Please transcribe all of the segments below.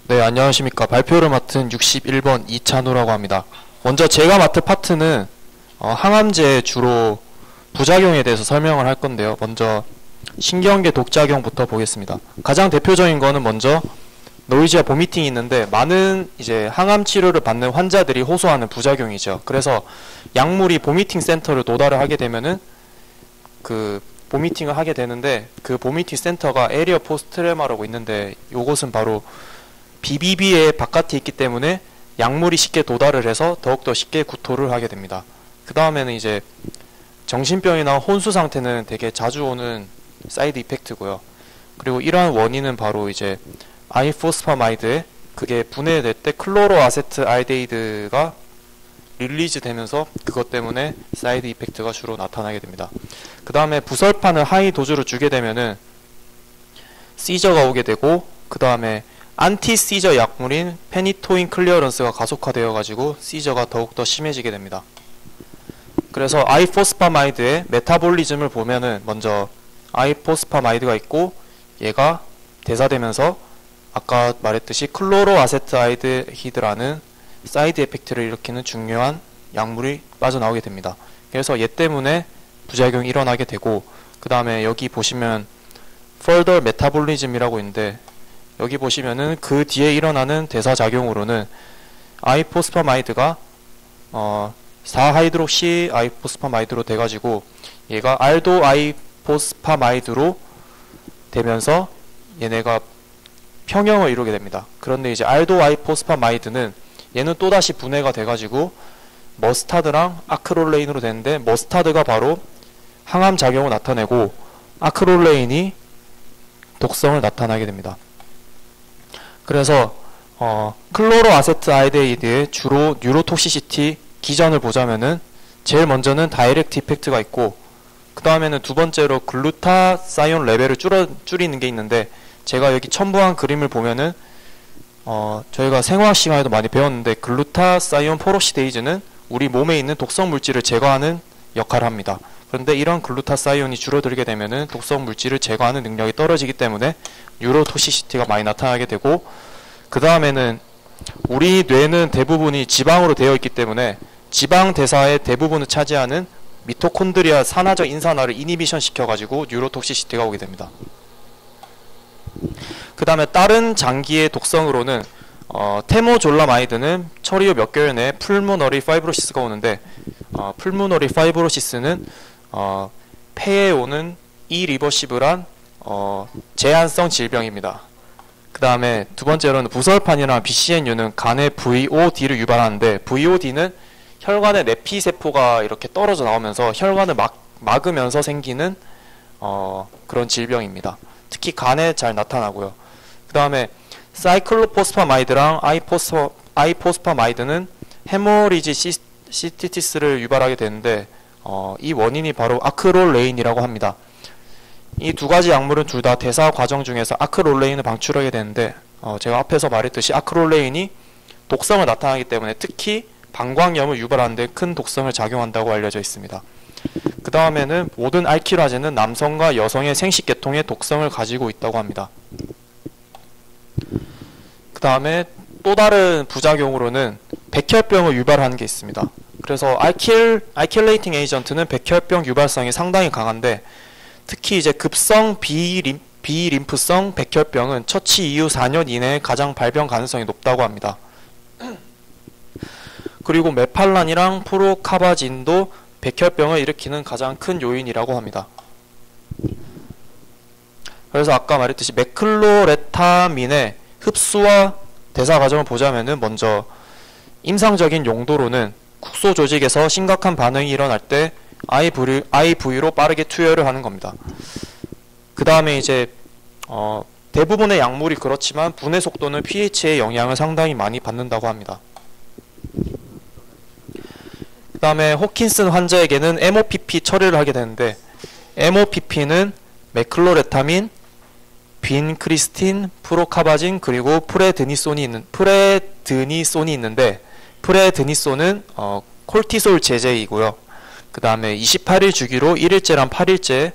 네, 안녕하십니까. 발표를 맡은 61번 이찬우라고 합니다. 먼저 제가 맡을 파트는 항암제 주로 부작용에 대해서 설명을 할 건데요. 먼저 신경계 독작용부터 보겠습니다. 가장 대표적인 거는 먼저 노이즈와 보미팅이 있는데, 많은 이제 항암 치료를 받는 환자들이 호소하는 부작용이죠. 그래서 약물이 보미팅 센터를 도달을 하게 되면은 그 보미팅을 하게 되는데, 그 보미팅 센터가 에리어 포스트레마라고 있는데, 요것은 바로 BBB의 바깥에 있기 때문에 약물이 쉽게 도달을 해서 더욱더 쉽게 구토를 하게 됩니다. 그 다음에는 이제 정신병이나 혼수 상태는 되게 자주 오는 사이드 이펙트고요. 그리고 이러한 원인은 바로 이제 아이포스파마이드에 그게 분해될 때 클로로아세트알데히드가 릴리즈 되면서 그것 때문에 사이드 이펙트가 주로 나타나게 됩니다. 그 다음에 부설판을 하이 도주로 주게 되면은 시저가 오게 되고, 그 다음에 안티 시저 약물인 페니토인 클리어런스가 가속화되어 가지고 시저가 더욱더 심해지게 됩니다. 그래서 아이포스파마이드의 메타볼리즘을 보면은 먼저 아이포스파마이드가 있고, 얘가 대사되면서 아까 말했듯이 클로로아세트알데히드라는 사이드 에펙트를 일으키는 중요한 약물이 빠져나오게 됩니다. 그래서 얘 때문에 부작용이 일어나게 되고, 그 다음에 여기 보시면 further metabolism이라고 있는데, 여기 보시면은 그 뒤에 일어나는 대사작용으로는 아이포스파마이드가 4하이드록시 아이포스파마이드로 돼가지고 얘가 알도 아이포스파마이드로 되면서 얘네가 평형을 이루게 됩니다. 그런데 이제 알도 아이포스파마이드는 얘는 또다시 분해가 돼가지고 머스타드랑 아크롤레인으로 되는데, 머스타드가 바로 항암 작용을 나타내고 아크롤레인이 독성을 나타나게 됩니다. 그래서 클로로아세트알데히드의 주로 뉴로톡시시티 기전을 보자면은 제일 먼저는 다이렉트 이펙트가 있고, 그 다음에는 두 번째로 글루타사이온 레벨을 줄이는 게 있는데, 제가 여기 첨부한 그림을 보면은 저희가 생화학 시간에도 많이 배웠는데, 글루타사이온 포로시데이즈는 우리 몸에 있는 독성 물질을 제거하는 역할을 합니다. 그런데 이런 글루타사이온이 줄어들게 되면은 독성 물질을 제거하는 능력이 떨어지기 때문에 뉴로토시시티가 많이 나타나게 되고, 그 다음에는 우리 뇌는 대부분이 지방으로 되어 있기 때문에 지방 대사의 대부분을 차지하는 미토콘드리아 산화적 인산화를 이니비션 시켜가지고 뉴로톡시시티가 오게 됩니다. 그 다음에 다른 장기의 독성으로는 테모졸라마이드는 처리 후 몇 개월 내에 풀모너리 파이브로시스가 오는데, 풀모너리 파이브로시스는 폐에 오는 이리버시블한 제한성 질병입니다. 그 다음에 두 번째로는 부설판이나 BCNU는 간의 VOD를 유발하는데, VOD는 혈관의 내피세포가 이렇게 떨어져 나오면서 혈관을 막으면서 생기는 그런 질병입니다. 특히 간에 잘 나타나고요. 그 다음에 사이클로포스파마이드랑 아이포스파마이드는 헤모리지 시스티티스를 유발하게 되는데, 이 원인이 바로 아크롤레인이라고 합니다. 이 두 가지 약물은 둘 다 대사 과정 중에서 아크롤레인을 방출하게 되는데, 제가 앞에서 말했듯이 아크롤레인이 독성을 나타나기 때문에 특히 방광염을 유발하는 데 큰 독성을 작용한다고 알려져 있습니다. 그 다음에는 모든 알키라제는 남성과 여성의 생식계통에 독성을 가지고 있다고 합니다. 그 다음에 또 다른 부작용으로는 백혈병을 유발하는 게 있습니다. 그래서 알킬레이팅 에이전트는 백혈병 유발성이 상당히 강한데, 특히 이제 급성 비림프성 백혈병은 처치 이후 4년 이내에 가장 발병 가능성이 높다고 합니다. 그리고 메팔란이랑 프로카바진도 백혈병을 일으키는 가장 큰 요인이라고 합니다. 그래서 아까 말했듯이 메클로레타민의 흡수와 대사 과정을 보자면은, 먼저 임상적인 용도로는 국소 조직에서 심각한 반응이 일어날 때 IV로 빠르게 투여를 하는 겁니다. 그 다음에 이제 대부분의 약물이 그렇지만 분해 속도는 pH의 영향을 상당히 많이 받는다고 합니다. 그 다음에 호킨슨 환자에게는 MOPP 처리를 하게 되는데, MOPP는 메클로레타민, 빈크리스틴, 프로카바진, 그리고 프레드니손이 있는데, 프레드니손은 콜티솔 제제이고요. 그 다음에 28일 주기로 1일제랑 8일제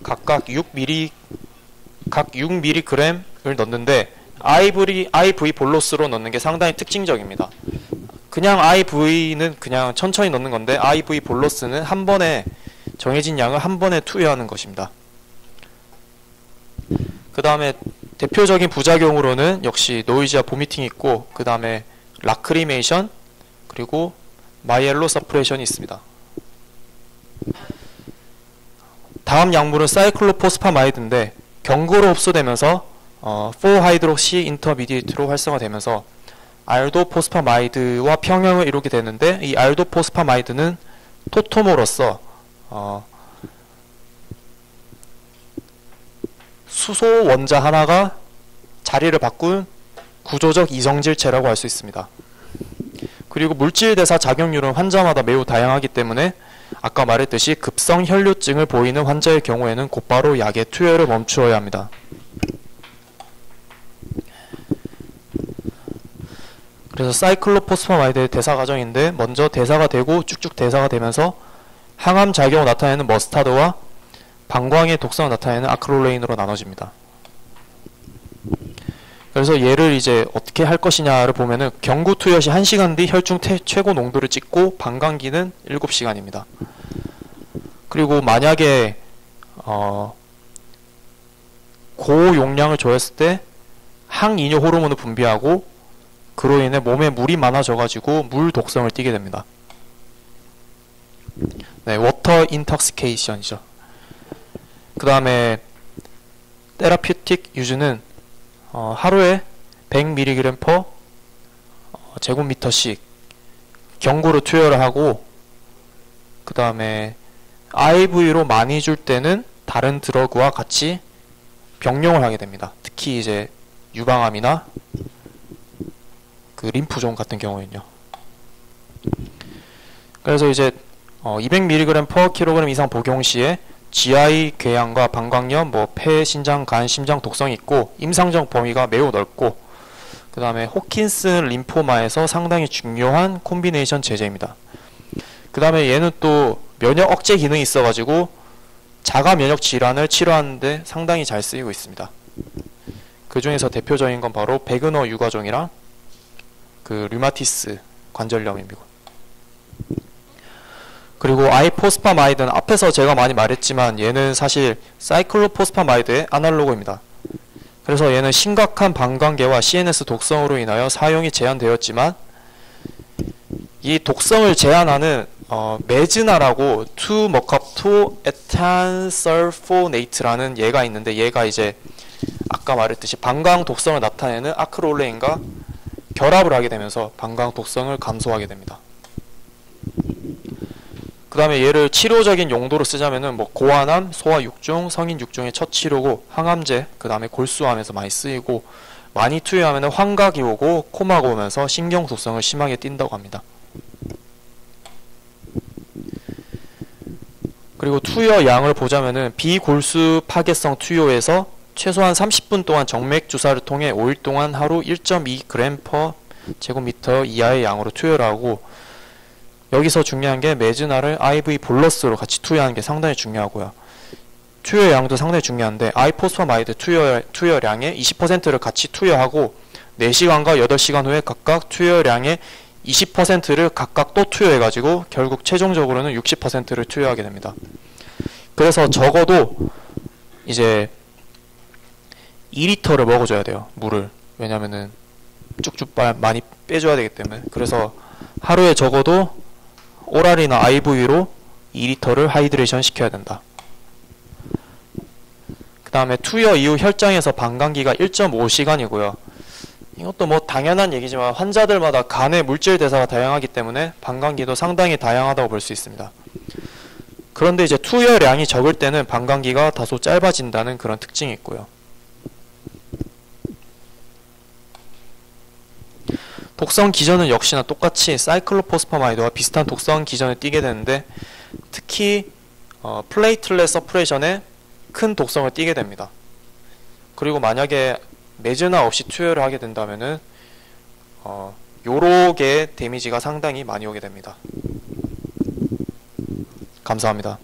각각 6mg을 넣는데 IV 볼로스로 넣는 게 상당히 특징적입니다. 그냥 IV는 그냥 천천히 넣는 건데 IV 볼로스는 한 번에 정해진 양을 한 번에 투여하는 것입니다. 그 다음에 대표적인 부작용으로는 역시 노이즈와 보미팅이 있고, 그 다음에 라크리메이션, 그리고 마이엘로 서프레이션이 있습니다. 다음 약물은 사이클로포스파마이드인데 경구로 흡수되면서 4하이드록시 인터미디에이트로 활성화되면서 알도포스파마이드와 평형을 이루게 되는데, 이 알도포스파마이드는 토토모로서 수소 원자 하나가 자리를 바꾼 구조적 이성질체라고 할 수 있습니다. 그리고 물질 대사 작용률은 환자마다 매우 다양하기 때문에 아까 말했듯이 급성 혈류증을 보이는 환자의 경우에는 곧바로 약의 투여를 멈추어야 합니다. 그래서 사이클로포스파마이드의 대사 과정인데, 먼저 대사가 되고 쭉쭉 대사가 되면서 항암 작용을 나타내는 머스타드와 방광의 독성을 나타내는 아크롤레인으로 나눠집니다. 그래서 얘를 이제 어떻게 할 것이냐를 보면은 경구 투여 시 1시간 뒤 혈중 최고 농도를 찍고 방광기는 7시간입니다. 그리고 만약에 고용량을 줘했을 때 항이뇨 호르몬을 분비하고, 그로 인해 몸에 물이 많아져가지고 물 독성을 띠게 됩니다. 네, 워터 인톡시케이션이죠. 그 다음에 테라퓨틱 유즈는 하루에 100mg per 제곱미터씩 경구로 투여를 하고, 그 다음에 IV로 많이 줄 때는 다른 드러그와 같이 병용을 하게 됩니다. 특히 이제 유방암이나 그 림프종 같은 경우에는요. 그래서 이제 200mg per kg 이상 복용 시에 GI 궤양과 방광염, 폐, 신장, 간, 심장 독성이 있고, 임상적 범위가 매우 넓고, 그 다음에 호킨슨 림포마에서 상당히 중요한 콤비네이션 제제입니다. 그 다음에 얘는 또 면역 억제 기능이 있어가지고 자가 면역 질환을 치료하는데 상당히 잘 쓰이고 있습니다. 그 중에서 대표적인 건 바로 베그너 유가종이랑 그 류마티스 관절염입니다. 그리고 아이포스파마이드는 앞에서 제가 많이 말했지만 얘는 사실 사이클로포스파마이드의 아날로그입니다. 그래서 얘는 심각한 방광계와 CNS 독성으로 인하여 사용이 제한되었지만, 이 독성을 제한하는 메즈나라고 2-mercaptoetansulfonate라는 얘가 있는데, 얘가 이제 아까 말했듯이 방광 독성을 나타내는 아크롤레인과 결합을 하게 되면서 방광 독성을 감소하게 됩니다. 그 다음에 얘를 치료적인 용도로 쓰자면은 고환암, 소아육종, 성인육종의 첫 치료고, 항암제, 그 다음에 골수암에서 많이 쓰이고, 많이 투여하면 환각이 오고 코마가 오면서 신경 독성을 심하게 띈다고 합니다. 그리고 투여 양을 보자면은 비골수 파괴성 투여에서 최소한 30분 동안 정맥 주사를 통해 5일 동안 하루 1.2g per 제곱미터 이하의 양으로 투여를 하고, 여기서 중요한 게 메즈나를 IV 볼러스로 같이 투여하는 게 상당히 중요하고요. 투여량도 상당히 중요한데, 아이포스파마이드 투여량의 20%를 같이 투여하고 4시간과 8시간 후에 각각 투여량의 20%를 각각 또 투여해가지고 결국 최종적으로는 60%를 투여하게 됩니다. 그래서 적어도 이제 2리터를 먹어줘야 돼요, 물을. 왜냐면은 쭉쭉 많이 빼줘야 되기 때문에. 그래서 하루에 적어도 오랄이나 IV로 2리터를 하이드레이션 시켜야 된다. 그 다음에 투여 이후 혈장에서 방광기가 1.5시간이고요. 이것도 당연한 얘기지만 환자들마다 간의 물질 대사가 다양하기 때문에 방광기도 상당히 다양하다고 볼 수 있습니다. 그런데 이제 투여량이 적을 때는 방광기가 다소 짧아진다는 그런 특징이 있고요. 독성 기전은 역시나 똑같이 사이클로포스파마이드와 비슷한 독성 기전을 띠게 되는데, 특히 플레이틀렛 서프레이션에 큰 독성을 띠게 됩니다. 그리고 만약에 메즈나 없이 투여를 하게 된다면은 요러 개의 데미지가 상당히 많이 오게 됩니다. 감사합니다.